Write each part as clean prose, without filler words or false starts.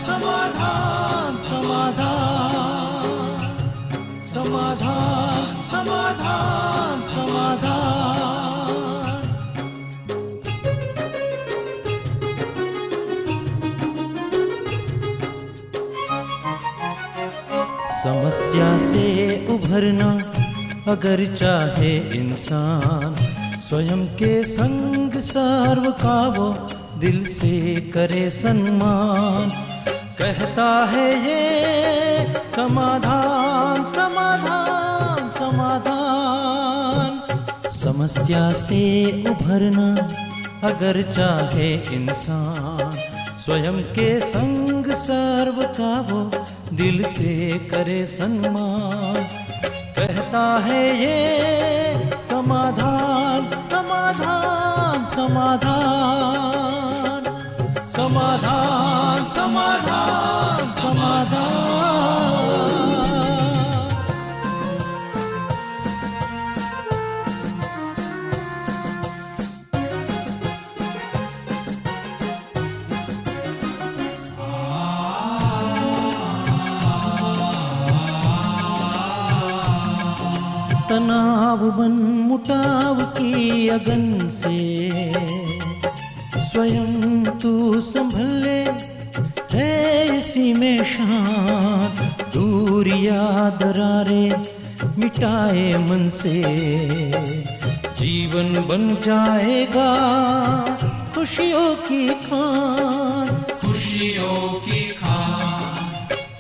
समाधान समाधान समाधान समाधान समाधान समाधान। समस्या से उभरना अगर चाहे इंसान, स्वयं के संग सर्व का वो दिल से करे सम्मान। कहता है ये समाधान समाधान समाधान। समस्या से उभरना अगर चाहे इंसान, स्वयं के संग सर्व का वो दिल से करे सम्मान। कहता है ये समाधान समाधान समाधान समाधान समाधान समाधान। तनाव बन मुटाव की अगन से स्वयं तू संभल ले, है इसी में शान। दूरिया दरारे मिटाए मन से, जीवन बन जाएगा खुशियों की खान खुशियों की खान।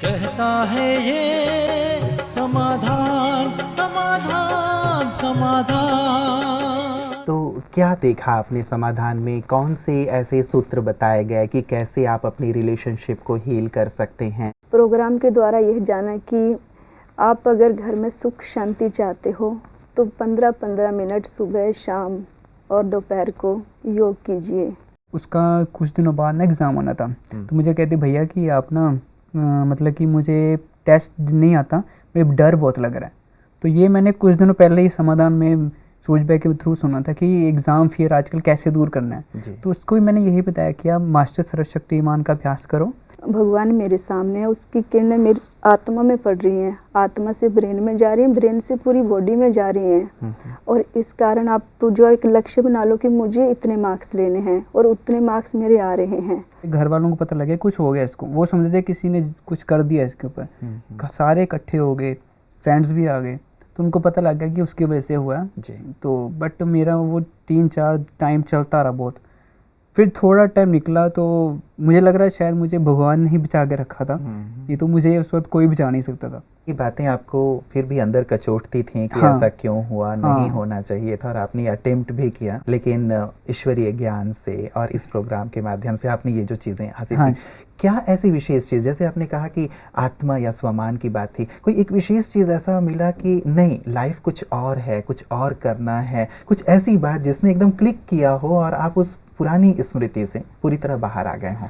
कहता है ये समाधान समाधान समाधान। तो क्या देखा आपने समाधान में? कौन से ऐसे सूत्र बताए गए कि कैसे आप अपनी रिलेशनशिप को हील कर सकते हैं? प्रोग्राम के द्वारा यह जाना कि आप अगर घर में सुख शांति चाहते हो तो 15-15 मिनट सुबह शाम और दोपहर को योग कीजिए। उसका कुछ दिनों बाद ना एग्ज़ाम होना था, तो मुझे कहते भैया कि आप ना मतलब कि मुझे टेस्ट नहीं आता, मुझे डर बहुत लग रहा है। तो ये मैंने कुछ दिनों पहले ही समाधान में सूझबैग के थ्रू सुना था कि एग्ज़ाम फियर आजकल कैसे दूर करना है। तो उसको भी मैंने यही बताया कि आप मास्टर सर्वशक्तिमान का अभ्यास करो। भगवान मेरे सामने है, उसकी किरणें मेरी आत्मा में पड़ रही हैं, आत्मा से ब्रेन में जा रही हैं, ब्रेन से पूरी बॉडी में जा रही हैं। और इस कारण आप तो जो एक लक्ष्य बना लो कि मुझे इतने मार्क्स लेने हैं और उतने मार्क्स मेरे आ रहे हैं। घर वालों को पता लगे कुछ हो गया इसको, वो समझते किसी ने कुछ कर दिया इसके ऊपर। सारे इकट्ठे हो गए, फ्रेंड्स भी आ गए, तो उनको पता लग गया कि उसकी वजह से हुआ जी। तो बट मेरा वो 3-4 टाइम चलता रहा बहुत। फिर थोड़ा टाइम निकला तो मुझे लग रहा है शायद मुझे भगवान ने ही बचा के रखा था, ये तो मुझे उस वक्त कोई बचा नहीं सकता था। ये बातें आपको फिर भी अंदर कचोटती थी कि ऐसा क्यों हुआ, नहीं होना चाहिए था, और आपने अटेम्प्ट भी किया, लेकिन ईश्वरीय ज्ञान से और इस प्रोग्राम के माध्यम से आपने ये जो चीज़ें हासिल की। क्या ऐसी विशेष चीज़, जैसे आपने कहा कि आत्मा या स्वमान की बात थी, कोई एक विशेष चीज़ ऐसा मिला कि नहीं लाइफ कुछ और है, कुछ और करना है, कुछ ऐसी बात जिसने एकदम क्लिक किया हो और आप उस पुरानी स्मृति से पूरी तरह बाहर आ गए हों?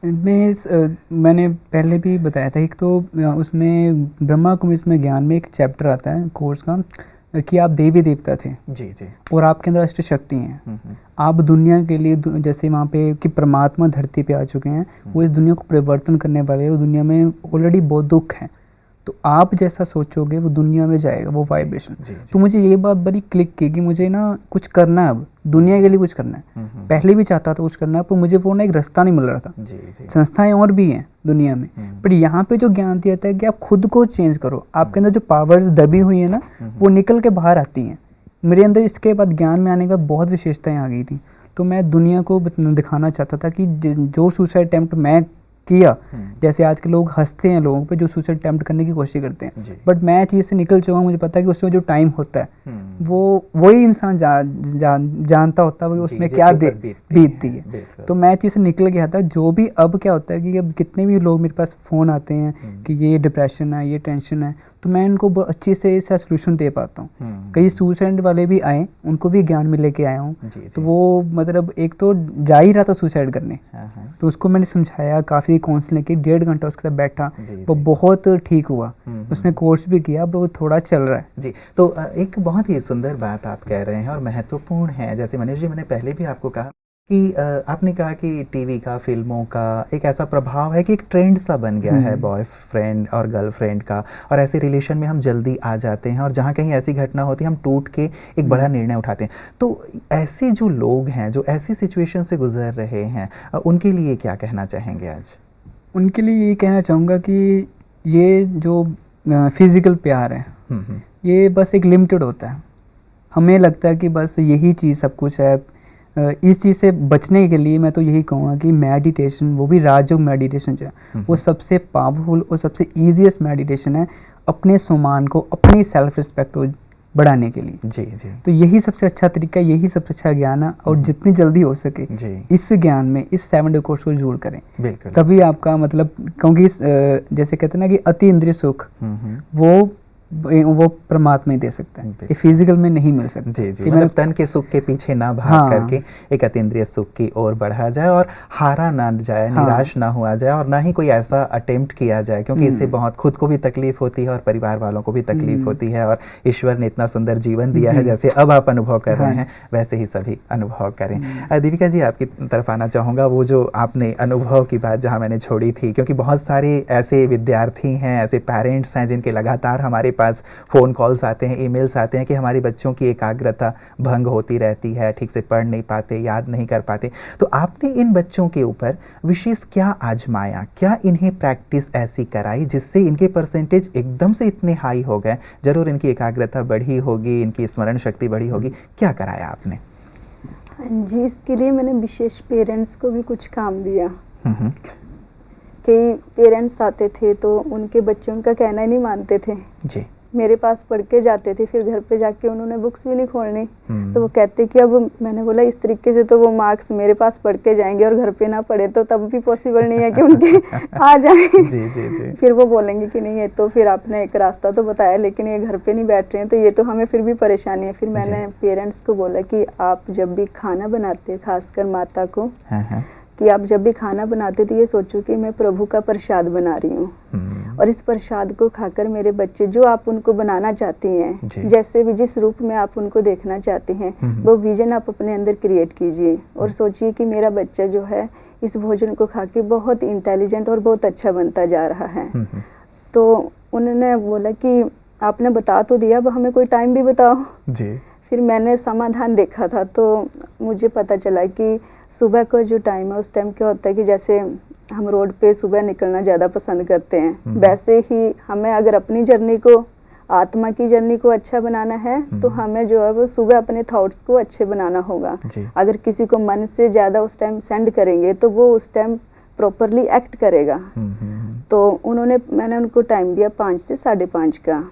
मैंने पहले भी बताया था, एक तो उसमें ब्रह्मा कुमारी में ज्ञान में एक चैप्टर आता है कोर्स का कि आप देवी देवता थे जी जी, और आपके अंदर अष्ट शक्ति हैं। आप दुनिया के लिए जैसे वहाँ पे कि परमात्मा धरती पे आ चुके हैं, वो इस दुनिया को परिवर्तन करने वाले हैं। वो दुनिया में ऑलरेडी बहुत दुख है, तो आप जैसा सोचोगे वो दुनिया में जाएगा, वो वाइब्रेशन। तो मुझे ये बात बड़ी क्लिक की कि मुझे ना कुछ करना है, अब दुनिया के लिए कुछ करना है। पहले भी चाहता था कुछ करना है, पर मुझे वो ना एक रास्ता नहीं मिल रहा था। संस्थाएं और भी हैं दुनिया में, पर यहाँ पे जो ज्ञान दिया था कि आप खुद को चेंज करो, आपके अंदर जो पावर्स दबी हुई है ना वो निकल के बाहर आती हैं। मेरे अंदर इसके बाद ज्ञान में आने के बाद बहुत विशेषताएं आ गई थी। तो मैं दुनिया को दिखाना चाहता था कि जो सुसाइड अटेम्प्ट मैं किया, जैसे आज के लोग हंसते हैं लोगों पे जो सुसाइड अटेम्प्ट करने की कोशिश करते हैं, बट मैं चीज़ से निकल चुका हूँ। मुझे पता है कि उसमें जो टाइम होता है वो वही इंसान जानता होता है वो उसमें क्या बीतती है। तो मैं चीज़ से निकल गया था। जो भी अब क्या होता है कि अब कितने भी लोग मेरे पास फ़ोन आते हैं कि ये डिप्रेशन है, ये टेंशन है, तो मैं इनको अच्छे से इसका सोल्यूशन दे पाता हूँ। कई सुसाइड वाले भी आए, उनको भी ज्ञान में लेके आया हूँ। तो वो मतलब एक तो जा ही रहा था सुसाइड करने, तो उसको मैंने समझाया, काफ़ी काउंसलिंग की, 1.5 घंटा उसके साथ बैठा, वो बहुत ठीक हुआ। उसने कोर्स भी किया, वो थोड़ा चल रहा है जी। तो एक बहुत ही सुंदर बात आप कह रहे हैं और महत्वपूर्ण है, जैसे मनीष जी मैंने पहले भी आपको कहा कि आपने कहा कि टीवी का, फिल्मों का एक ऐसा प्रभाव है कि एक ट्रेंड सा बन गया है बॉयफ्रेंड और गर्लफ्रेंड का, और ऐसे रिलेशन में हम जल्दी आ जाते हैं और जहाँ कहीं ऐसी घटना होती है हम टूट के एक बड़ा निर्णय उठाते हैं। तो ऐसे जो लोग हैं जो ऐसी सिचुएशन से गुजर रहे हैं, उनके लिए क्या कहना चाहेंगे आज? उनके लिए ये कहना चाहूँगा कि ये जो फिज़िकल प्यार है ये बस एक लिमिटेड होता है। हमें लगता है कि बस यही चीज़ सब कुछ है। इस चीज़ से बचने के लिए मैं तो यही कहूँगा कि मेडिटेशन, वो भी राजयोग मेडिटेशन जो है वो सबसे पावरफुल और सबसे ईजीएस्ट मेडिटेशन है अपने सम्मान को, अपनी सेल्फ रिस्पेक्ट को बढ़ाने के लिए। जी जी। तो यही सबसे अच्छा तरीका, यही सबसे अच्छा ज्ञान है, और जितनी जल्दी हो सके इस ज्ञान में, इस 7 डे कोर्स को जरूर करें। बिल्कुल। तभी आपका मतलब, क्योंकि जैसे कहते हैं ना कि अति इंद्रिय सुख वो परमात्मा ही दे सकता है, ये फिजिकल में नहीं मिल सकता। जी जी, मतलब तन के सुख के पीछे ना भाग करके एक अतीन्द्रिय सुख की ओर बढ़ा जाए और हारा ना जाए, निराश ना हुआ जाए, और ना ही कोई ऐसा अटेम्प्ट किया जाए, क्योंकि इससे बहुत खुद को भी तकलीफ होती है और परिवार वालों को भी तकलीफ होती है। और ईश्वर ने इतना सुंदर जीवन दिया है, जैसे अब आप अनुभव कर रहे हैं वैसे ही सभी अनुभव करें। दीपिका जी, आपकी तरफ आना चाहूँगा। वो जो आपने अनुभव की बात जहाँ मैंने छोड़ी थी, क्योंकि बहुत सारे ऐसे विद्यार्थी हैं, ऐसे पेरेंट्स हैं जिनके लगातार हमारे पास फ़ोन कॉल्स आते हैं, ईमेल्स आते हैं कि हमारी बच्चों की एकाग्रता भंग होती रहती है, ठीक से पढ़ नहीं पाते, याद नहीं कर पाते। तो आपने इन बच्चों के ऊपर विशेष क्या आजमाया, क्या इन्हें प्रैक्टिस ऐसी कराई जिससे इनके परसेंटेज एकदम से इतने हाई हो गए? जरूर इनकी एकाग्रता बढ़ी होगी, इनकी स्मरण शक्ति बढ़ी होगी, क्या कराया आपने? जी, इसके लिए मैंने विशेष पेरेंट्स को भी कुछ काम दिया। कई पेरेंट्स आते थे तो उनके बच्चे उनका कहना ही नहीं मानते थे जी। मेरे पास पढ़ के जाते थे, फिर घर पे जाके उन्होंने बुक्स भी नहीं खोलनी। तो वो कहते कि अब मैंने बोला इस तरीके से तो वो मार्क्स मेरे पास पढ़ के जाएंगे और घर पे ना पढ़े तो तब भी पॉसिबल नहीं है कि उनके आ जाए। जी जी जी। फिर वो बोलेंगे कि नहीं, ये तो फिर आपने एक रास्ता तो बताया लेकिन ये घर पे नहीं बैठ रहे हैं, तो ये तो हमें फिर भी परेशानी है। फिर मैंने पेरेंट्स को बोला कि आप जब भी खाना बनाते हैं, खासकर माता को, कि आप जब भी खाना बनाते तो ये सोचो कि मैं प्रभु का प्रसाद बना रही हूँ, और इस प्रसाद को खाकर मेरे बच्चे जो आप उनको बनाना चाहती हैं, जैसे भी जिस रूप में आप उनको देखना चाहते हैं, वो विजन आप अपने अंदर क्रिएट कीजिए और सोचिए कि मेरा बच्चा जो है इस भोजन को खा के बहुत इंटेलिजेंट और बहुत अच्छा बनता जा रहा है। तो उन्होंने बोला कि आपने बता तो दिया, अब हमें कोई टाइम भी बताओ जी। फिर मैंने समाधान देखा था तो मुझे पता चला कि सुबह का जो टाइम है उस टाइम क्या होता है कि जैसे हम रोड पे सुबह निकलना ज़्यादा पसंद करते हैं, वैसे ही हमें अगर अपनी जर्नी को, आत्मा की जर्नी को अच्छा बनाना है तो हमें जो है वो सुबह अपने थॉट्स को अच्छे बनाना होगा। अगर किसी को मन से ज़्यादा उस टाइम सेंड करेंगे तो वो उस टाइम प्रॉपरली एक्ट करेगा। तो मैंने उनको टाइम दिया 5 से 5:30 का,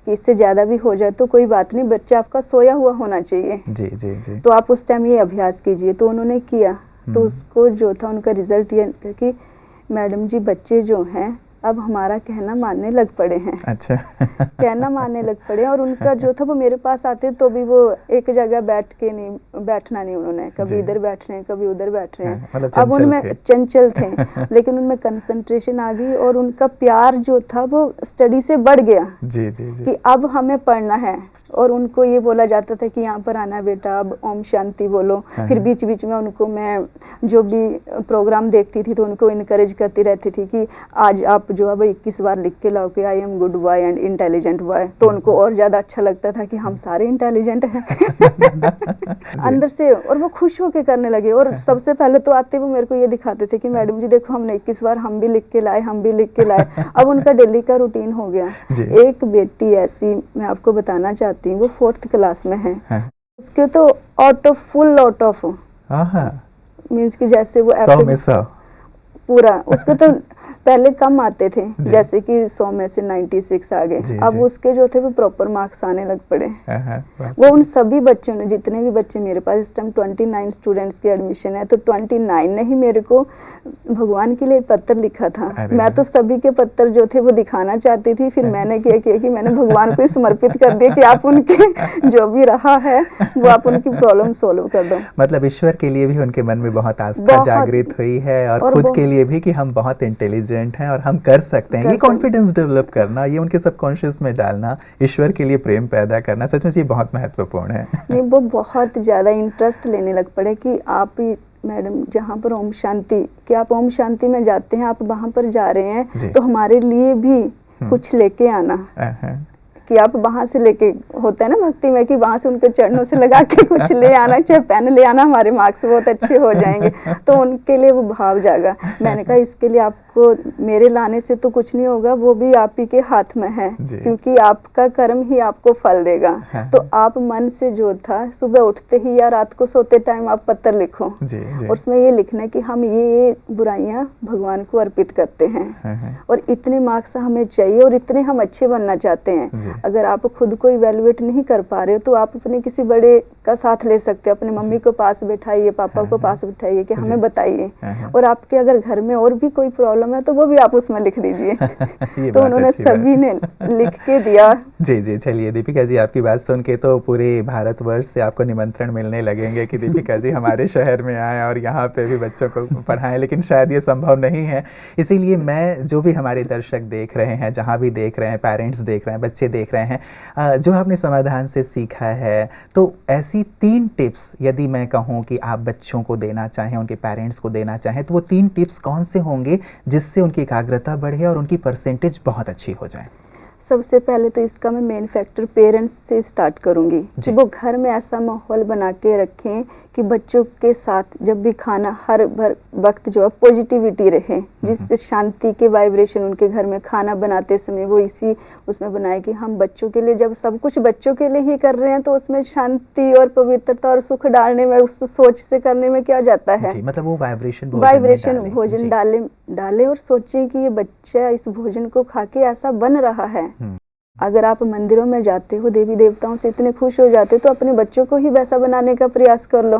कि इससे ज़्यादा भी हो जाए तो कोई बात नहीं, बच्चा आपका सोया हुआ होना चाहिए। जी जी जी। तो आप उस टाइम ये अभ्यास कीजिए। तो उन्होंने किया तो उसको जो था उनका रिजल्ट ये कि मैडम जी बच्चे जो हैं अब हमारा कहना मानने लग पड़े हैं। अच्छा। कहना मानने लग पड़े, और उनका जो था वो मेरे पास आते तो भी वो एक जगह बैठना नहीं उन्होंने, कभी इधर बैठ रहे हैं कभी उधर बैठ रहे हैं। मतलब अब उनमें चंचल थे लेकिन उनमें कंसंट्रेशन आ गई और उनका प्यार जो था वो स्टडी से बढ़ गया। जी जी जी। कि अब हमें पढ़ना है, और उनको ये बोला जाता था कि यहाँ पर आना बेटा, अब ओम शांति बोलो। फिर बीच बीच में उनको मैं जो भी प्रोग्राम देखती थी तो उनको इनकरेज करती रहती थी कि आज आप जो है वो 21 बार लिख के लाओ कि I am good boy and intelligent boy. तो उनको और ज़्यादा अच्छा लगता था कि हम सारे इंटेलिजेंट हैं अंदर से, और वो खुश होके करने लगे। और सबसे पहले तो आते वो मेरे को ये दिखाते थे कि मैडम जी देखो हमने 21 बार हम भी लिख के लाए, हम भी लिख के लाए। अब उनका डेली का रूटीन हो गया। एक बेटी ऐसी मैं आपको बताना चाहती, वो 4th क्लास में है, उसके तो फुल आउट ऑफ मीन्स कि जैसे वो 100 में 100 पूरा, उसके तो पहले कम आते थे जैसे कि 100 में से 96 आ गए। अब उसके जो थे वो प्रॉपर मार्क्स आने लग पड़े। वो उन सभी बच्चों ने, जितने भी बच्चे मेरे पास इस टाइम 29 स्टूडेंट्स की एडमिशन है, तो 29 ने ही मेरे को भगवान के लिए पत्र लिखा था। मैं तो सभी के पत्र जो थे वो दिखाना चाहती थी, फिर मैंने क्या किया कि मैंने भगवान को समर्पित कर दिया कि आप उनके जो भी रहा है वो आप उनकी प्रॉब्लम सोल्व कर दो। मतलब ईश्वर के लिए भी उनके मन में बहुत आस्था जागृत हुई है और खुद के लिए भी कि हम बहुत इंटेलिजेंट इंटेलिजेंट हैं और हम कर सकते हैं, ये कॉन्फिडेंस डेवलप करना, ये उनके सबकॉन्शियस में डालना, ईश्वर के लिए प्रेम पैदा करना, सच में ये बहुत महत्वपूर्ण है। नहीं, वो बहुत ज़्यादा इंटरेस्ट लेने लग पड़े कि आप मैडम जहाँ पर ओम शांति, कि आप ओम शांति में जाते हैं, आप वहाँ पर जा रहे हैं तो हमारे लिए भी कुछ लेके आना, कि आप वहाँ से लेके, होता है ना भक्ति में कि वहाँ से उनके चरणों से लगा के कुछ ले आना, चाहे पेन ले आना, हमारे मार्क्स बहुत अच्छे हो जाएंगे। तो उनके लिए वो भाव जागा। मैंने कहा इसके लिए आपको मेरे लाने से तो कुछ नहीं होगा, वो भी आप ही के हाथ में है, क्योंकि आपका कर्म ही आपको फल देगा। तो आप मन से जो था, सुबह उठते ही या रात को सोते टाइम आप पत्र लिखो, और उसमें ये लिखना कि हम ये बुराइयां भगवान को अर्पित करते हैं और इतने मार्क्स हमें चाहिए और इतने हम अच्छे बनना चाहते हैं। अगर आप खुद को इवेलुएट नहीं कर पा रहे हो तो आप अपने किसी बड़े का साथ ले सकते हो, अपने मम्मी को पास बैठाइए, पापा को पास बैठाइए कि हमें बताइए, और आपके अगर घर में और भी कोई प्रॉब्लम है तो वो भी आप उसमें लिख दीजिए। तो उन्होंने सभी ने लिख के दिया। जी जी, चलिए दीपिका जी, आपकी बात सुन के तो पूरे भारतवर्ष से आपको निमंत्रण मिलने लगेंगे कि दीपिका जी हमारे शहर में आए और यहाँ पे भी बच्चों को पढ़ाएं, लेकिन शायद ये संभव नहीं है। इसीलिए मैं, जो भी हमारे दर्शक देख रहे हैं, जहाँ भी देख रहे हैं, पेरेंट्स देख रहे हैं, बच्चे देख रहे हैं, जो आपने समाधान से सीखा है, तो ऐसी 3 टिप्स यदि मैं कहूँ कि आप बच्चों को देना चाहें, उनके पेरेंट्स को देना चाहें, तो वो 3 टिप्स कौन से होंगे जिससे उनकी एकाग्रता बढ़े और उनकी परसेंटेज बहुत अच्छी हो जाए? सबसे पहले तो इसका मैं मेन फैक्टर पेरेंट्स से स्टार्ट करूंगी कि वो घर में ऐसा माहौल बना के रखें कि बच्चों के साथ जब भी खाना हर वक्त जो है पॉजिटिविटी रहे, जिससे शांति के वाइब्रेशन उनके घर में खाना बनाते समय वो इसी उसमें बनाए कि हम बच्चों के लिए, जब सब कुछ बच्चों के लिए ही कर रहे हैं तो उसमें शांति और पवित्रता और सुख डालने में, उस सोच से करने में क्या जाता है, मतलब वो वाइब्रेशन भोजन डाले और सोचें कि ये बच्चा इस भोजन को खा के ऐसा बन रहा है। अगर आप मंदिरों में जाते हो, देवी देवताओं से इतने खुश हो जाते हो, तो अपने बच्चों को ही वैसा बनाने का प्रयास कर लो।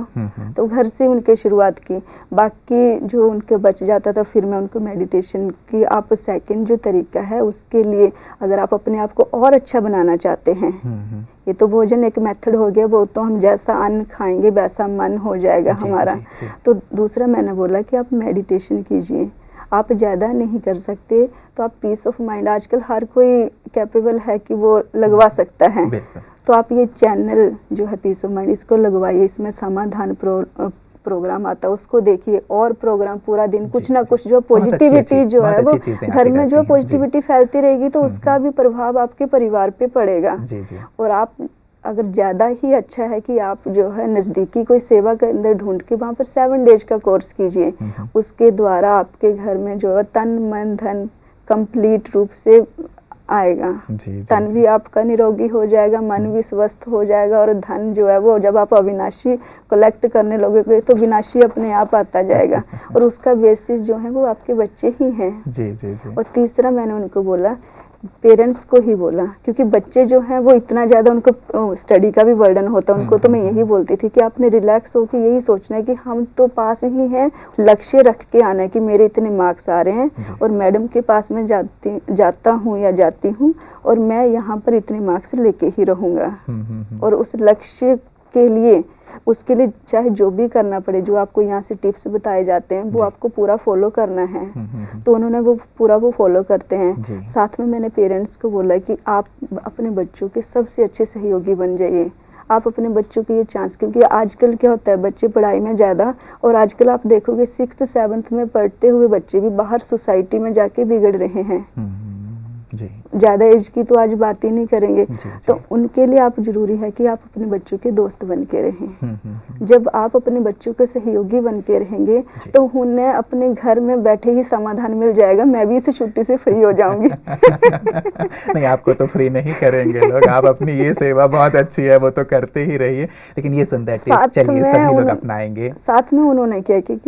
तो घर से उनके शुरुआत की, बाकी जो उनके बच जाता था फिर मैं उनको मेडिटेशन की, आप सेकंड जो तरीका है उसके लिए, अगर आप अपने आप को और अच्छा बनाना चाहते हैं, ये तो भोजन एक मेथड हो गया, वो तो हम जैसा अन्न खाएंगे वैसा मन हो जाएगा हमारा। तो दूसरा मैंने बोला कि आप मेडिटेशन कीजिए। आप ज़्यादा नहीं कर सकते तो आप पीस ऑफ माइंड, आजकल हर कोई कैपेबल है कि वो लगवा सकता है, तो आप ये चैनल जो है पीस ऑफ माइंड, इसको लगवाइए। इसमें समाधान प्रोग्राम आता है, उसको देखिए, और प्रोग्राम पूरा दिन कुछ ना कुछ जो पॉजिटिविटी जो है वो घर में जो पॉजिटिविटी फैलती रहेगी तो उसका भी प्रभाव आपके परिवार पे पड़ेगा। और आप अगर ज़्यादा ही अच्छा है कि आप जो है नज़दीकी कोई सेवा के अंदर ढूंढ के वहाँ पर 7 डेज का कोर्स कीजिए, उसके द्वारा आपके घर में जो है तन मन धन कंप्लीट रूप से आएगा। तन भी आपका निरोगी हो जाएगा, मन भी स्वस्थ हो जाएगा, और धन जो है वो जब आप अविनाशी कलेक्ट करने लगोगे तो विनाशी अपने आप आता जाएगा, और उसका बेसिस जो है वो आपके बच्चे ही हैं। और तीसरा मैंने उनको बोला, पेरेंट्स को ही बोला, क्योंकि बच्चे जो हैं वो इतना ज़्यादा उनको स्टडी का भी बर्डन होता है उनको, तो मैं यही बोलती थी कि आपने रिलैक्स होकर यही सोचना है कि हम तो पास ही हैं, लक्ष्य रख के आना है कि मेरे इतने मार्क्स आ रहे हैं और मैडम के पास में जाता हूँ या जाती हूँ और मैं यहाँ पर इतने मार्क्स लेके ही रहूँगा। और उस लक्ष्य के लिए, उसके लिए चाहे जो भी करना पड़े, जो आपको यहाँ से टिप्स बताए जाते हैं वो आपको पूरा फॉलो करना है। तो उन्होंने वो पूरा फॉलो करते हैं। साथ में मैंने पेरेंट्स को बोला कि आप अपने बच्चों के सबसे अच्छे सहयोगी बन जाइए। आप अपने बच्चों की ये चांस, क्योंकि आजकल क्या होता है, बच्चे पढ़ाई में ज़्यादा, और आजकल आप देखोगे 6th 7th में पढ़ते हुए बच्चे भी बाहर सोसाइटी में जाके बिगड़ रहे हैं। ज़्यादा एज की तो आज बात ही नहीं करेंगे। तो उनके लिए आप जरूरी है कि आप अपने बच्चों के दोस्त बन के रहें। जब आप अपने बच्चों के सहयोगी बन के रहेंगे तो उन्हें अपने घर में बैठे ही समाधान मिल जाएगा, मैं भी इस छुट्टी से फ्री हो जाऊंगी। नहीं, आपको तो फ्री नहीं करेंगे लोग, आप अपनी ये सेवा बहुत अच्छी है वो तो करते ही रहिए, लेकिन ये सुंदर टिप्स चलिए सभी लोग अपनाएंगे। साथ में उन्होंने क्या कि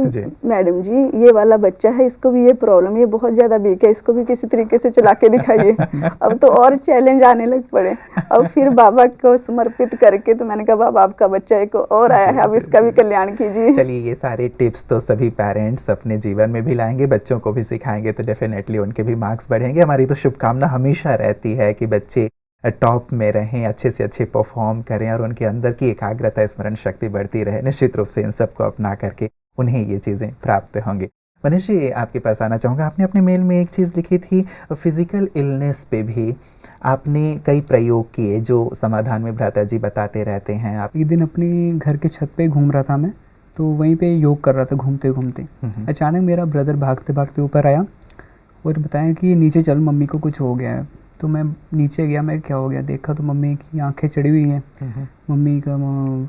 मैडम जी ये वाला बच्चा है, इसको भी ये प्रॉब्लम, ये बहुत ज्यादा वीक है, इसको भी किसी तरीके से चला के दिखाइए। अब तो और चैलेंज आने लग पड़े। अब फिर बाबा को समर्पित करके तो मैंने कहा बाबा आपका बच्चा एक और आया है, अब इसका भी कल्याण कीजिए। चलिए, ये सारे टिप्स तो सभी पेरेंट्स अपने जीवन में भी लाएंगे, बच्चों को भी सिखाएंगे तो डेफिनेटली उनके भी मार्क्स बढ़ेंगे। हमारी तो शुभकामना हमेशा रहती है कि बच्चे टॉप में रहें, अच्छे से अच्छे परफॉर्म करें और उनके अंदर की एकाग्रता, स्मरण शक्ति बढ़ती रहे। निश्चित रूप से इन सबको अपना करके उन्हें ये चीज़ें प्राप्त होंगी। मनीष जी, आपके पास आना चाहूँगा। आपने अपने मेल में एक चीज़ लिखी थी, फिजिकल इलनेस पे भी आपने कई प्रयोग किए जो समाधान में भ्राता जी बताते रहते हैं। आप एक दिन अपनी घर के छत पे घूम रहा था मैं, तो वहीं पे योग कर रहा था घूमते घूमते। अचानक मेरा ब्रदर भागते भागते ऊपर आया और बताया कि नीचे चल, मम्मी को कुछ हो गया है। तो मैं नीचे गया, मैं क्या हो गया देखा तो मम्मी की आंखें चढ़ी हुई हैं। मम्मी का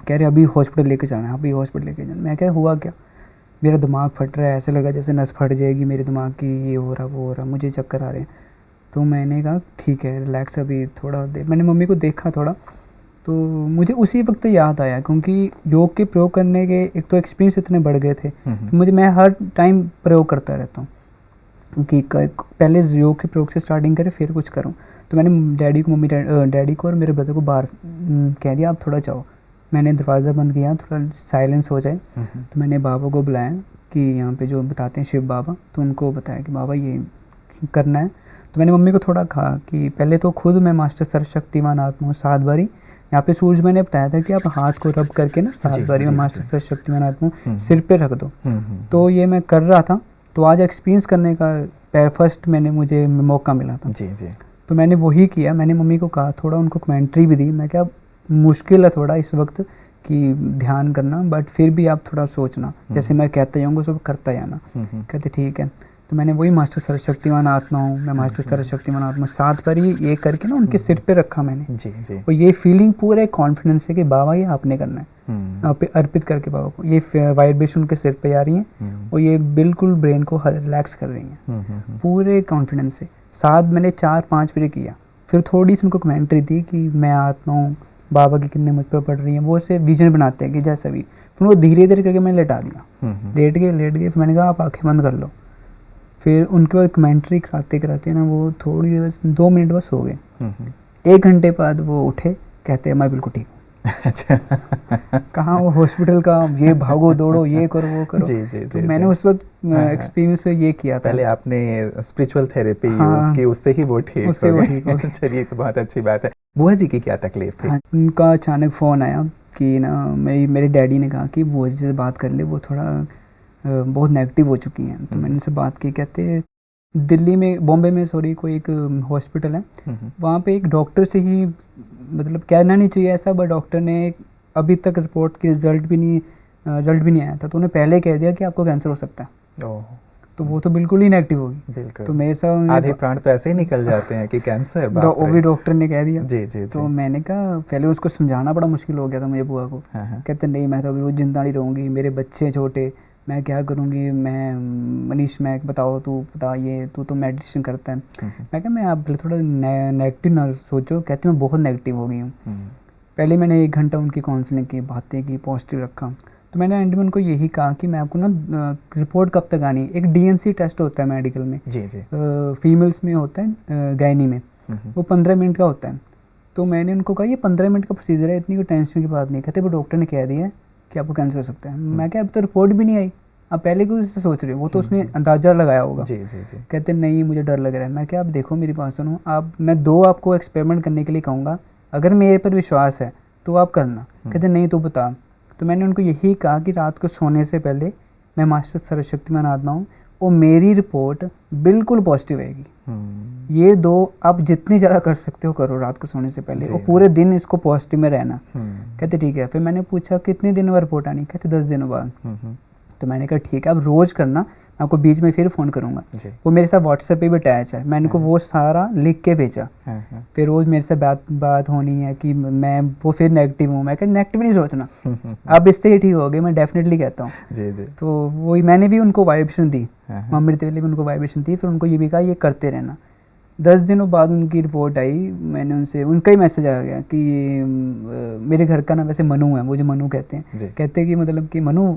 कह रहे अभी हॉस्पिटल लेके जाना है, अभी हॉस्पिटल लेके जाना। मैं क्या हुआ क्या? मेरा दिमाग फट रहा है, ऐसे लगा जैसे नस फट जाएगी मेरे दिमाग की, ये हो रहा वो हो रहा, मुझे चक्कर आ रहे हैं। तो मैंने कहा ठीक है रिलैक्स, अभी थोड़ा देर मैंने मम्मी को देखा थोड़ा, तो मुझे उसी वक्त याद आया, क्योंकि योग के प्रयोग करने के एक तो एक्सपीरियंस इतने बढ़ गए थे, तो मुझे मैं हर टाइम प्रयोग करता रहता हूँ कि पहले योग के प्रयोग से स्टार्टिंग करें फिर कुछ करूँ। तो मैंने डैडी को और मेरे ब्रदर को बाहर कह दिया आप थोड़ा जाओ। मैंने दरवाज़ा बंद किया, थोड़ा साइलेंस हो जाए। तो मैंने बाबा को बुलाया कि यहाँ पे जो बताते हैं शिव बाबा, तो उनको बताया कि बाबा ये करना है। तो मैंने मम्मी को थोड़ा कहा कि पहले तो खुद मैं मास्टर सर्वशक्तिमान आत्मा हूँ 7 बारी। यहाँ पे सूरज मैंने बताया था कि आप हाथ को रब करके ना 7 बारी में मास्टर सर्वशक्तिमान आत्मा हूँ सिर पे रख दो। तो ये मैं कर रहा था, तो आज एक्सपीरियंस करने का फर्स्ट मुझे मौका मिला था। जी जी। तो मैंने वही किया। मैंने मम्मी को कहा, थोड़ा उनको कमेंट्री भी दी। मैं क्या मुश्किल है थोड़ा इस वक्त कि ध्यान करना, बट फिर भी आप थोड़ा सोचना, जैसे मैं कहता जाऊँगा सब करता जाना। कहते ठीक है। तो मैंने वही मास्टर सर्वशक्तिमान आत्मा हूँ, मैं मास्टर सर्वशक्तिमान आत्मा 7 बार ये करके ना उनके सिर पे रखा मैंने। जी जी। और ये फीलिंग पूरे कॉन्फिडेंस है कि बाबा ये आपने करना है, आप पे अर्पित करके बाबा को। ये वाइब्रेशन उनके सिर पे आ रही हैं और ये बिल्कुल ब्रेन को रिलैक्स कर रही हैं पूरे कॉन्फिडेंस से। 7 मैंने 4-5 बार किया, फिर थोड़ी सी उनको कमेंट्री दी कि मैं आत्मा हूँ, बाबा की किरणें मुझ पर पड़ रही हैं। वो से विजन बनाते हैं कि जैसा भी। फिर उनको धीरे धीरे करके मैंने लेटा दिया, लेट गए। फिर मैंने कहा आप आंखें बंद कर लो। फिर उनके बाद कमेंट्री कराते कराते ना वो थोड़ी देर बस 2 मिनट बस हो गए। 1 घंटे बाद वो उठे, कहते हैं मैं बिल्कुल ठीक हूँ। अच्छा। कहाँ वो हॉस्पिटल का ये भागो दौड़ो ये करो वो करो। जी जी तो जी, मैंने उस वक्त एक्सपीरियंस ये किया था। पहले आपने स्पिरिचुअल थेरेपी यूज की, उससे ही वो ठीक उससे वो ठीक हो गए। चलिए, तो बहुत अच्छी बात है। बुआ जी की क्या तकलीफ थी? उनका अचानक फ़ोन आया कि ना मेरे डैडी ने कहा कि बुआ जी से बात कर ले, वो थोड़ा बहुत नेगेटिव हो चुकी हैं। तो मैंने उनसे बात की। कहते दिल्ली में, बॉम्बे में सॉरी, कोई एक हॉस्पिटल है, वहाँ पे एक डॉक्टर से ही, मतलब कहना नहीं चाहिए ऐसा, बट डॉक्टर ने अभी तक रिपोर्ट की रिजल्ट भी नहीं आया था, तो उन्हें पहले कह दिया कि आपको कैंसर हो सकता है। तो वो तो बिल्कुल ही नेगेटिव होगी। बिल्कुल। तो मेरे साथ आधे प्राण तो ऐसे ही निकल जाते हैं कि कैंसर, वो भी डॉक्टर ने कह दिया। जी जी। तो मैंने कहा, पहले उसको समझाना बड़ा मुश्किल हो गया था मुझे बुआ को। कहते नहीं मैं तो अभी रोज जिंदा नहीं रहूँगी, मेरे बच्चे छोटे, मैं क्या करूँगी, मैं मनीष मैं बताओ तू बता, ये तू तो मेडिटेशन करता है। मैं क्या मैं आप थोड़ा नेगेटिव ना सोचो। कहते मैं बहुत नेगेटिव हो गई हूँ। पहले मैंने 1 घंटा उनकी काउंसलिंग की, बातें की, पॉजिटिव रखा। तो मैंने एंड में उनको यही कहा कि मैं आपको ना रिपोर्ट कब तक आनी है। एक DNC टेस्ट होता है मेडिकल में, जी जी, फीमेल्स में होता है, गायनी में, वो 15 मिनट का होता है। तो मैंने उनको कहा ये 15 मिनट का प्रोसीजर है, इतनी कोई टेंशन की बात नहीं। कहते वो डॉक्टर ने कह दिया है कि आपको कैंसर हो सकता है। मैं क्या, अब तो रिपोर्ट भी नहीं आई, आप पहले क्यों इससे सोच रहे हो, वो तो उसने अंदाज़ा लगाया होगा। जी जी जी। कहते नहीं मुझे डर लग रहा है। मैं क्या, आप देखो मेरी बात सुनो, मैं 2 आपको एक्सपेरिमेंट करने के लिए कहूँगा, अगर मेरे पर विश्वास है तो आप करना। कहते नहीं तो बता। तो मैंने उनको यही कहा कि रात को सोने से पहले मैं मास्टर सर्वशक्तिमान आत्मा हूँ और मेरी रिपोर्ट बिल्कुल पॉजिटिव आएगी। ये 2 आप जितनी ज़्यादा कर सकते हो करो रात को सोने से पहले, और पूरे दिन इसको पॉजिटिव में रहना। कहते ठीक है। फिर मैंने पूछा कितने दिनों बाद रिपोर्ट आनी? कहते 10 दिनों बाद। तो मैंने कहा ठीक है, अब रोज़ करना, मैं आपको बीच में फिर फ़ोन करूँगा। वो मेरे साथ व्हाट्सएप पे भी अटैच है, मैंने को वो सारा लिख के भेजा। फिर रोज़ मेरे से बात होनी है कि मैं वो फिर नेगेटिव हूँ। मैं कहा नेगेटिव नहीं सोचना, अब इससे ही ठीक हो गए, मैं डेफिनेटली कहता हूँ। जी जी। तो वही मैंने भी उनको वाइब्रेशन दी, अमृत वेले भी उनको वाइब्रेशन दी। फिर उनको ये भी कहा ये करते रहना। 10 दिनों बाद उनकी रिपोर्ट आई। मैंने उनसे, उनका ही मैसेज आ गया कि मेरे घर का नाम वैसे मनु है, वो जो मनु कहते हैं, कहते हैं कि मतलब कि मनु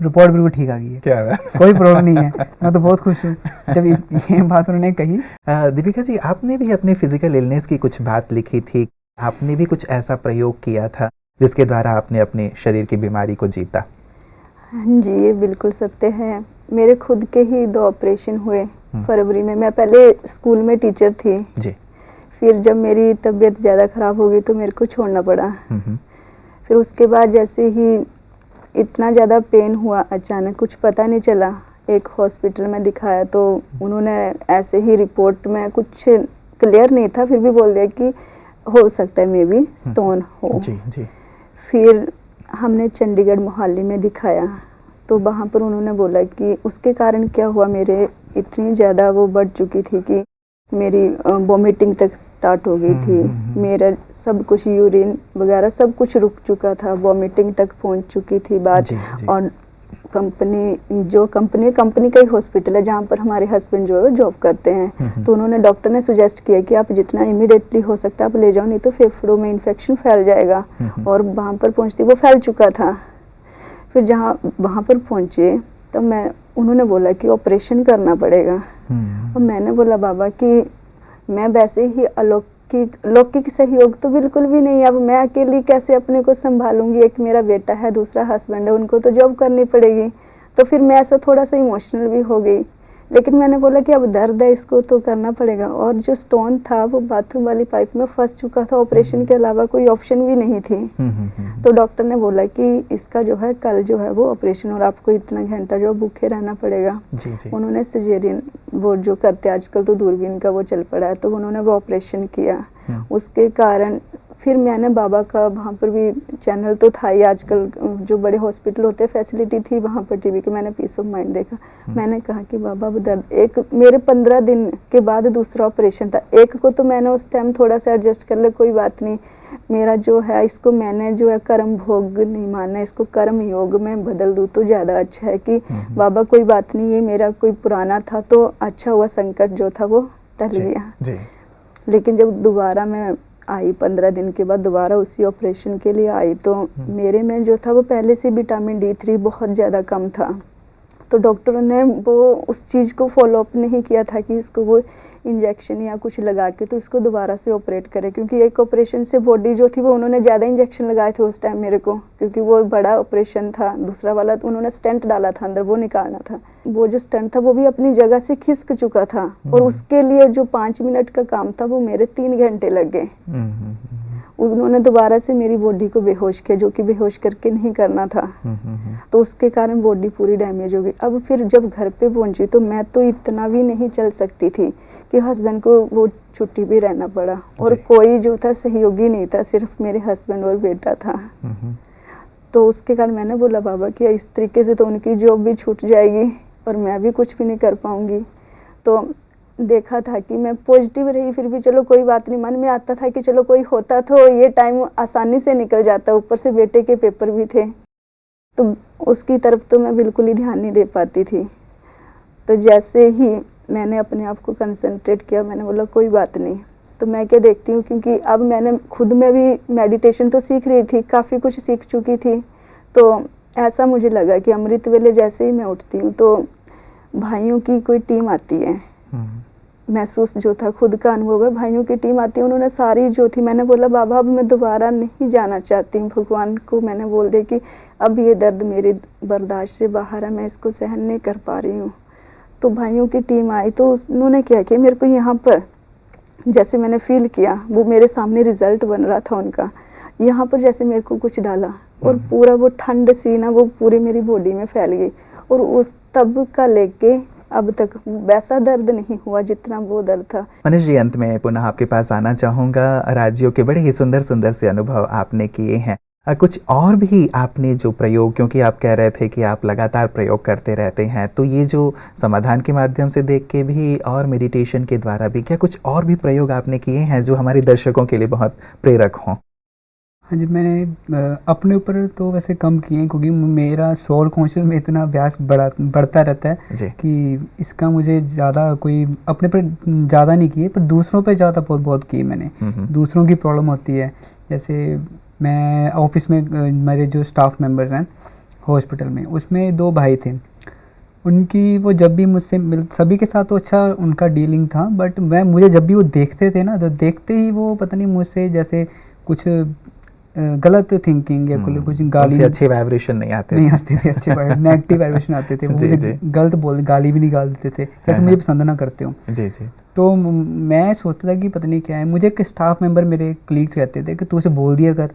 रिपोर्ट बिल्कुल ठीक आ गई है, क्या कोई प्रॉब्लम नहीं है। मैं तो बहुत खुश हूँ जब ये बात उन्होंने कही। दीपिका जी, आपने भी अपने फिजिकल इलनेस की कुछ बात लिखी थी, आपने भी कुछ ऐसा प्रयोग किया था जिसके द्वारा आपने अपने शरीर की बीमारी को जीता? हाँ जी, ये बिल्कुल सत्य है। मेरे खुद के ही 2 ऑपरेशन हुए फरवरी में। मैं पहले स्कूल में टीचर थी जी। फिर जब मेरी तबीयत ज़्यादा ख़राब हो गई तो मेरे को छोड़ना पड़ा। फिर उसके बाद जैसे ही इतना ज़्यादा पेन हुआ, अचानक कुछ पता नहीं चला। एक हॉस्पिटल में दिखाया तो उन्होंने ऐसे ही रिपोर्ट में कुछ क्लियर नहीं था, फिर भी बोल दिया कि हो सकता है मे बी स्टोन हो। जी जी। फिर हमने चंडीगढ़ मोहाली में दिखाया तो वहाँ पर उन्होंने बोला कि उसके कारण क्या हुआ, मेरे इतनी ज़्यादा वो बढ़ चुकी थी कि मेरी वॉमिटिंग तक स्टार्ट हो गई थी, मेरा सब कुछ यूरिन वगैरह सब कुछ रुक चुका था, वॉमिटिंग तक पहुंच चुकी थी बात। जी, जी। और कंपनी का ही हॉस्पिटल है जहाँ पर हमारे हस्बैंड जो है जॉब करते हैं, तो उन्होंने डॉक्टर ने सुजेस्ट किया कि आप जितना इमीडिएटली हो सकता है आप ले जाओ, नहीं तो फेफड़ों में इन्फेक्शन फैल जाएगा। और वहाँ पर पहुँचती वो फैल चुका था। फिर जहाँ वहाँ पर पहुँचे तो उन्होंने बोला कि ऑपरेशन करना पड़ेगा। और मैंने बोला बाबा कि मैं वैसे ही लौकिक सहयोग तो बिल्कुल भी नहीं, अब मैं अकेली कैसे अपने को संभालूंगी, एक मेरा बेटा है, दूसरा हस्बैंड है, उनको तो जॉब करनी पड़ेगी। तो फिर मैं ऐसा थोड़ा सा इमोशनल भी हो गई, लेकिन मैंने बोला कि अब दर्द है, इसको तो करना पड़ेगा। और जो स्टोन था वो बाथरूम वाली पाइप में फंस चुका था, ऑपरेशन के अलावा कोई ऑप्शन भी नहीं थी। तो डॉक्टर ने बोला कि इसका जो है कल जो है वो ऑपरेशन, और आपको इतना घंटा जो भूखे रहना पड़ेगा। जी, जी। उन्होंने सिजेरियन वो जो करते आजकल तो दूरबीन का वो चल पड़ा है, तो उन्होंने वो ऑपरेशन किया। उसके कारण फिर मैंने बाबा का वहाँ पर भी चैनल तो था ही, आजकल जो बड़े हॉस्पिटल होते हैं फैसिलिटी थी वहाँ पर टीवी के, मैंने पीस ऑफ माइंड देखा। मैंने कहा कि बाबा अब दर्द, एक मेरे 15 दिन के बाद दूसरा ऑपरेशन था, एक को तो मैंने उस टाइम थोड़ा सा एडजस्ट कर लिया, कोई बात नहीं, मेरा जो है इसको मैंने जो है कर्म भोग नहीं मानना, इसको कर्म योग में बदल दूँ तो ज़्यादा अच्छा है कि बाबा कोई बात नहीं, ये मेरा कोई पुराना था तो अच्छा हुआ, संकट जो था वो टल गया। लेकिन जब दोबारा मैं आई 15 दिन के बाद दोबारा उसी ऑपरेशन के लिए आई तो मेरे में जो था वो पहले से विटामिन D3 बहुत ज़्यादा कम था। तो डॉक्टरों ने वो उस चीज़ को फॉलोअप नहीं किया था कि इसको वो इंजेक्शन या कुछ लगा के तो इसको दोबारा से ऑपरेट करे, क्योंकि एक ऑपरेशन से बॉडी जो थी वो उन्होंने ज़्यादा इंजेक्शन लगाए थे उस टाइम मेरे को, क्योंकि वो बड़ा ऑपरेशन था। दूसरा वाला तो उन्होंने स्टेंट डाला था अंदर, वो निकालना था। वो जो स्टेंट था वो भी अपनी जगह से खिसक चुका था, और उसके लिए जो 5 मिनट का काम था वो मेरे 3 घंटे लग गए। उन्होंने दोबारा से मेरी बॉडी को बेहोश किया, जो कि बेहोश करके नहीं करना था। तो उसके कारण बॉडी पूरी डैमेज हो गई। अब फिर जब घर पे पहुंची तो मैं तो इतना भी नहीं चल सकती थी कि हस्बैंड को वो छुट्टी पे रहना पड़ा, और कोई जो था सहयोगी नहीं था, सिर्फ मेरे हस्बैंड और बेटा था। तो उसके कारण मैंने बोला बाबा कि इस तरीके से तो उनकी जॉब भी छूट जाएगी और मैं भी कुछ भी नहीं कर पाऊंगी। तो देखा था कि मैं पॉजिटिव रही, फिर भी चलो कोई बात नहीं, मन में आता था कि चलो कोई होता तो ये टाइम आसानी से निकल जाता। ऊपर से बेटे के पेपर भी थे तो उसकी तरफ तो मैं बिल्कुल ही ध्यान नहीं दे पाती थी। तो जैसे ही मैंने अपने आप को कंसंट्रेट किया, मैंने बोला कोई बात नहीं, तो मैं क्या देखती हूँ, क्योंकि अब मैंने खुद में भी मेडिटेशन तो सीख रही थी, काफ़ी कुछ सीख चुकी थी। तो ऐसा मुझे लगा कि अमृत वेले जैसे ही मैं उठती हूँ तो भाइयों की कोई टीम आती है, महसूस जो था खुद का अनुभव है, भाइयों की टीम आती है, उन्होंने सारी जो थी, मैंने बोला बाबा अब मैं दोबारा नहीं जाना चाहती हूँ। भगवान को मैंने बोल दिया कि अब ये दर्द मेरे बर्दाश्त से बाहर है, मैं इसको सहन नहीं कर पा रही हूँ। तो भाइयों की टीम आई तो उन्होंने क्या किया, मेरे को यहाँ पर जैसे मैंने फील किया वो मेरे सामने रिजल्ट बन रहा था उनका, यहाँ पर जैसे मेरे को कुछ डाला और पूरा वो ठंड सी ना वो पूरी मेरी बॉडी में फैल गई, और उस तब का लेके अब तक वैसा दर्द नहीं हुआ जितना वो दर्द था। मनीष जी, अंत में पुनः आपके पास आना चाहूँगा। राज्यों के बड़े ही सुंदर सुंदर से अनुभव आपने किए हैं, कुछ और भी आपने जो प्रयोग, क्योंकि आप कह रहे थे कि आप लगातार प्रयोग करते रहते हैं, तो ये जो समाधान के माध्यम से देख के भी और मेडिटेशन के द्वारा भी, क्या कुछ और भी प्रयोग आपने किए हैं जो हमारे दर्शकों के लिए बहुत प्रेरक हों? हाँ जी, मैंने अपने ऊपर तो वैसे कम किए हैं, क्योंकि मेरा सोल कॉन्शियस में इतना अभ्यास बढ़ता रहता है कि इसका मुझे ज़्यादा कोई अपने पर ज़्यादा नहीं किए, पर दूसरों पे ज़्यादा बहुत किए मैंने। दूसरों की प्रॉब्लम होती है, जैसे मैं ऑफिस में मेरे जो स्टाफ मेंबर्स हैं हॉस्पिटल में, उसमें 2 भाई थे, उनकी वो जब भी मुझसे सभी के साथ तो अच्छा उनका डीलिंग था, बट मुझे जब भी वो देखते थे ना, तो देखते ही वो पता नहीं मुझसे जैसे कुछ गलत थिंकिंग या कुछ गाली, अच्छे वाइब्रेशन नहीं आते थे अच्छे नेगेटिव वाइब्रेशन आते थे, वो मुझे गलत गाली भी निकाल देते थे, जैसे मुझे पसंद ना करते हो। जी जी। तो मैं सोचता था कि पता नहीं क्या है। मुझे एक स्टाफ मेंबर, मेरे कलीग्स कहते थे कि तू उसे बोल दिया कर,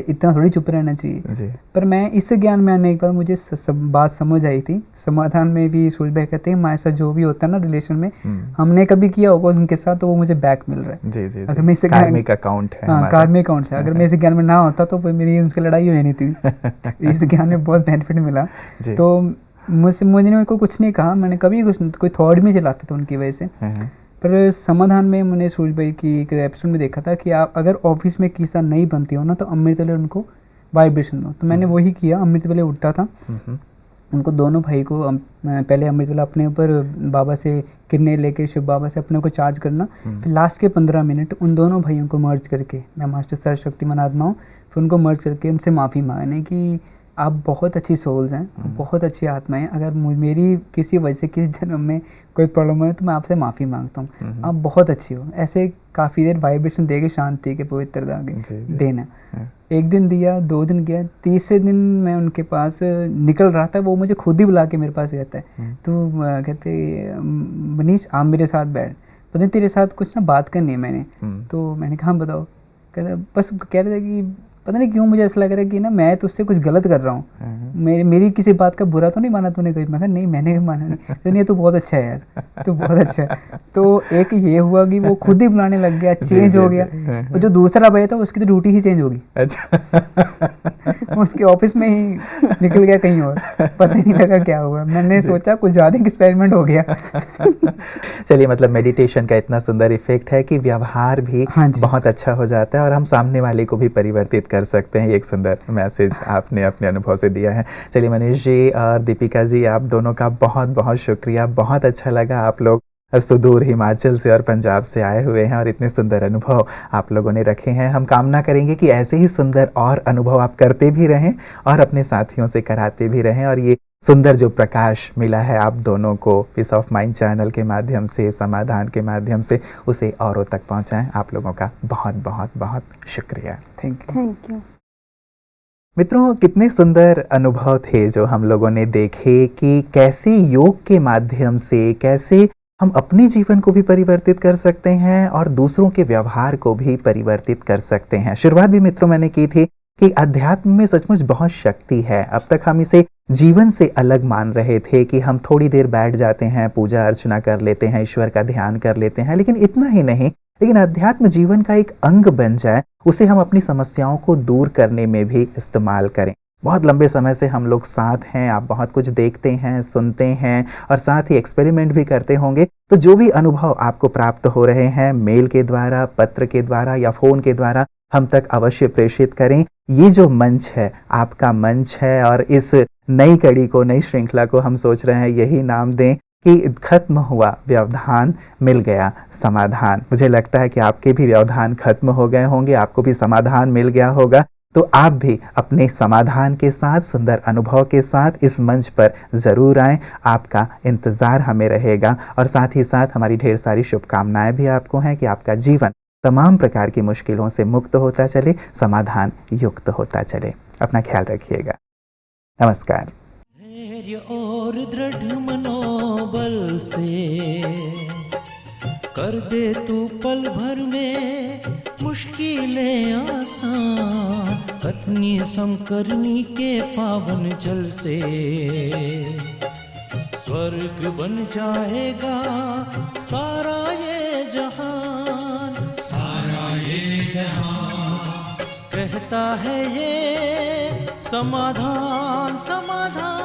इतना थोड़ी चुप रहना चाहिए। पर मैं इस ज्ञान में आने के बाद मुझे सब बात समझ आई थी। समाधान में भी सूरज भाई कहते हैं हमारे साथ जो भी होता है ना रिलेशन में, हमने कभी किया होगा उनके साथ, तो वो मुझे बैक मिल रहा है। जी, अगर मैं इस कार्मिक अकाउंट है। हाँ, कार्मिक अकाउंट से अगर मैं इस ज्ञान में ना होता तो फिर मेरी उनसे लड़ाई हो नहीं थी। इस ज्ञान में बहुत बेनिफिट मिला। तो मुझे कोई कुछ नहीं कहा, मैंने कभी कुछ कोई थॉट भी चलाते थे उनकी वजह से। पर समाधान में मैंने सूरज भाई की एक एपिसोड में देखा था कि आप अगर ऑफिस में किसी तरह नहीं बनती हो ना तो अमृत वाले उनको वाइब्रेशन दो। तो मैंने वही किया। अमृत वाले उठता था, उनको दोनों भाई को पहले अमृत वाला अपने ऊपर बाबा से किरने लेके शिव बाबा से अपने को चार्ज करना, फिर लास्ट के 15 मिनट उन दोनों भाइयों को मर्ज करके, मैं मास्टर सर्वशक्तिमान आत्मा हूँ, फिर उनको मर्ज करके उनसे माफ़ी मांगने की आप बहुत अच्छी सोल्स हैं, बहुत अच्छी आत्माएं, अगर मेरी किसी वजह से किसी जन्म में कोई प्रॉब्लम है तो मैं आपसे माफ़ी मांगता हूँ, आप बहुत अच्छी हो। ऐसे काफ़ी देर वाइब्रेशन देके शांति के पवित्रता के देना। एक दिन दिया, 2 दिन गया, तीसरे दिन मैं उनके पास निकल रहा था, वो मुझे खुद ही बुला के मेरे पास रहता है। तो कहते मनीष आप मेरे साथ बैठ, पता नहीं तेरे साथ कुछ ना बात करनी है मैंने। तो मैंने कहा बताओ। कहता बस कह रहे थे कि पता नहीं क्यों मुझे ऐसा लग रहा है कि ना मैं तुझसे कुछ गलत कर रहा हूँ, मेरी किसी बात का बुरा तो नहीं माना तूने कभी? मैं कहा नहीं मैंने माना नहीं। नहीं तू बहुत अच्छा है यार, तू बहुत अच्छा है। तो एक ये हुआ कि वो खुद ही बुलाने लग गया, चेंज हो गया। और जो दूसरा भाई था उसकी तो ड्यूटी ही चेंज होगी। अच्छा। उसके ऑफिस में ही निकल गया कहीं और, पता नहीं लगा क्या हुआ। मैंने सोचा कुछ ज़्यादा एक्सपेरिमेंट हो गया। चलिए, मतलब मेडिटेशन का इतना सुंदर इफेक्ट है कि व्यवहार भी बहुत अच्छा हो जाता है और हम सामने वाले को भी परिवर्तित कर सकते हैं। एक सुंदर मैसेज आपने अपने अनुभव से दिया है। चलिए मनीष जी और दीपिका जी, आप दोनों का बहुत बहुत शुक्रिया। बहुत अच्छा लगा, आप लोग सुदूर हिमाचल से और पंजाब से आए हुए हैं और इतने सुंदर अनुभव आप लोगों ने रखे हैं। हम कामना करेंगे कि ऐसे ही सुंदर और अनुभव आप करते भी रहें और अपने साथियों से कराते भी रहें, और ये सुंदर जो प्रकाश मिला है आप दोनों को पीस ऑफ माइंड चैनल के माध्यम से, समाधान के माध्यम से, उसे औरों तक पहुंचाएं। आप लोगों का बहुत बहुत बहुत शुक्रिया। Thank you. मित्रों, कितने सुंदर अनुभव थे जो हम लोगों ने देखे कि कैसे योग के माध्यम से कैसे हम अपने जीवन को भी परिवर्तित कर सकते हैं और दूसरों के व्यवहार को भी परिवर्तित कर सकते हैं। शुरुआत भी मित्रों मैंने की थी कि अध्यात्म में सचमुच बहुत शक्ति है। अब तक हम इसे जीवन से अलग मान रहे थे कि हम थोड़ी देर बैठ जाते हैं, पूजा अर्चना कर लेते हैं, ईश्वर का ध्यान कर लेते हैं, लेकिन इतना ही नहीं, लेकिन अध्यात्म जीवन का एक अंग बन जाए, उसे हम अपनी समस्याओं को दूर करने में भी इस्तेमाल करें। बहुत लंबे समय से हम लोग साथ हैं, आप बहुत कुछ देखते हैं, सुनते हैं और साथ ही एक्सपेरिमेंट भी करते होंगे। तो जो भी अनुभव आपको प्राप्त हो रहे हैं मेल के द्वारा, पत्र के द्वारा या फ़ोन के द्वारा, हम तक अवश्य प्रेषित करें। ये जो मंच है आपका मंच है और इस नई कड़ी को, नई श्रृंखला को हम सोच रहे हैं यही नाम दें कि खत्म हुआ व्यवधान, मिल गया समाधान। मुझे लगता है कि आपके भी व्यवधान खत्म हो गए होंगे, आपको भी समाधान मिल गया होगा। तो आप भी अपने समाधान के साथ, सुंदर अनुभव के साथ इस मंच पर ज़रूर आएं। आपका इंतज़ार हमें रहेगा और साथ ही साथ हमारी ढेर सारी शुभकामनाएं भी आपको हैं कि आपका जीवन तमाम प्रकार की मुश्किलों से मुक्त होता चले, समाधान युक्त होता चले। अपना ख्याल रखिएगा। नमस्कार। धैर्य और दृढ़ मनोबल से कर दे तू पल भर में मुश्किलें आसान, कतनी समकरनी के पावन जल से स्वर्ग बन जाएगा सारा ये जहान, सारा ये जहान। कहता है ये समाधान, समाधान।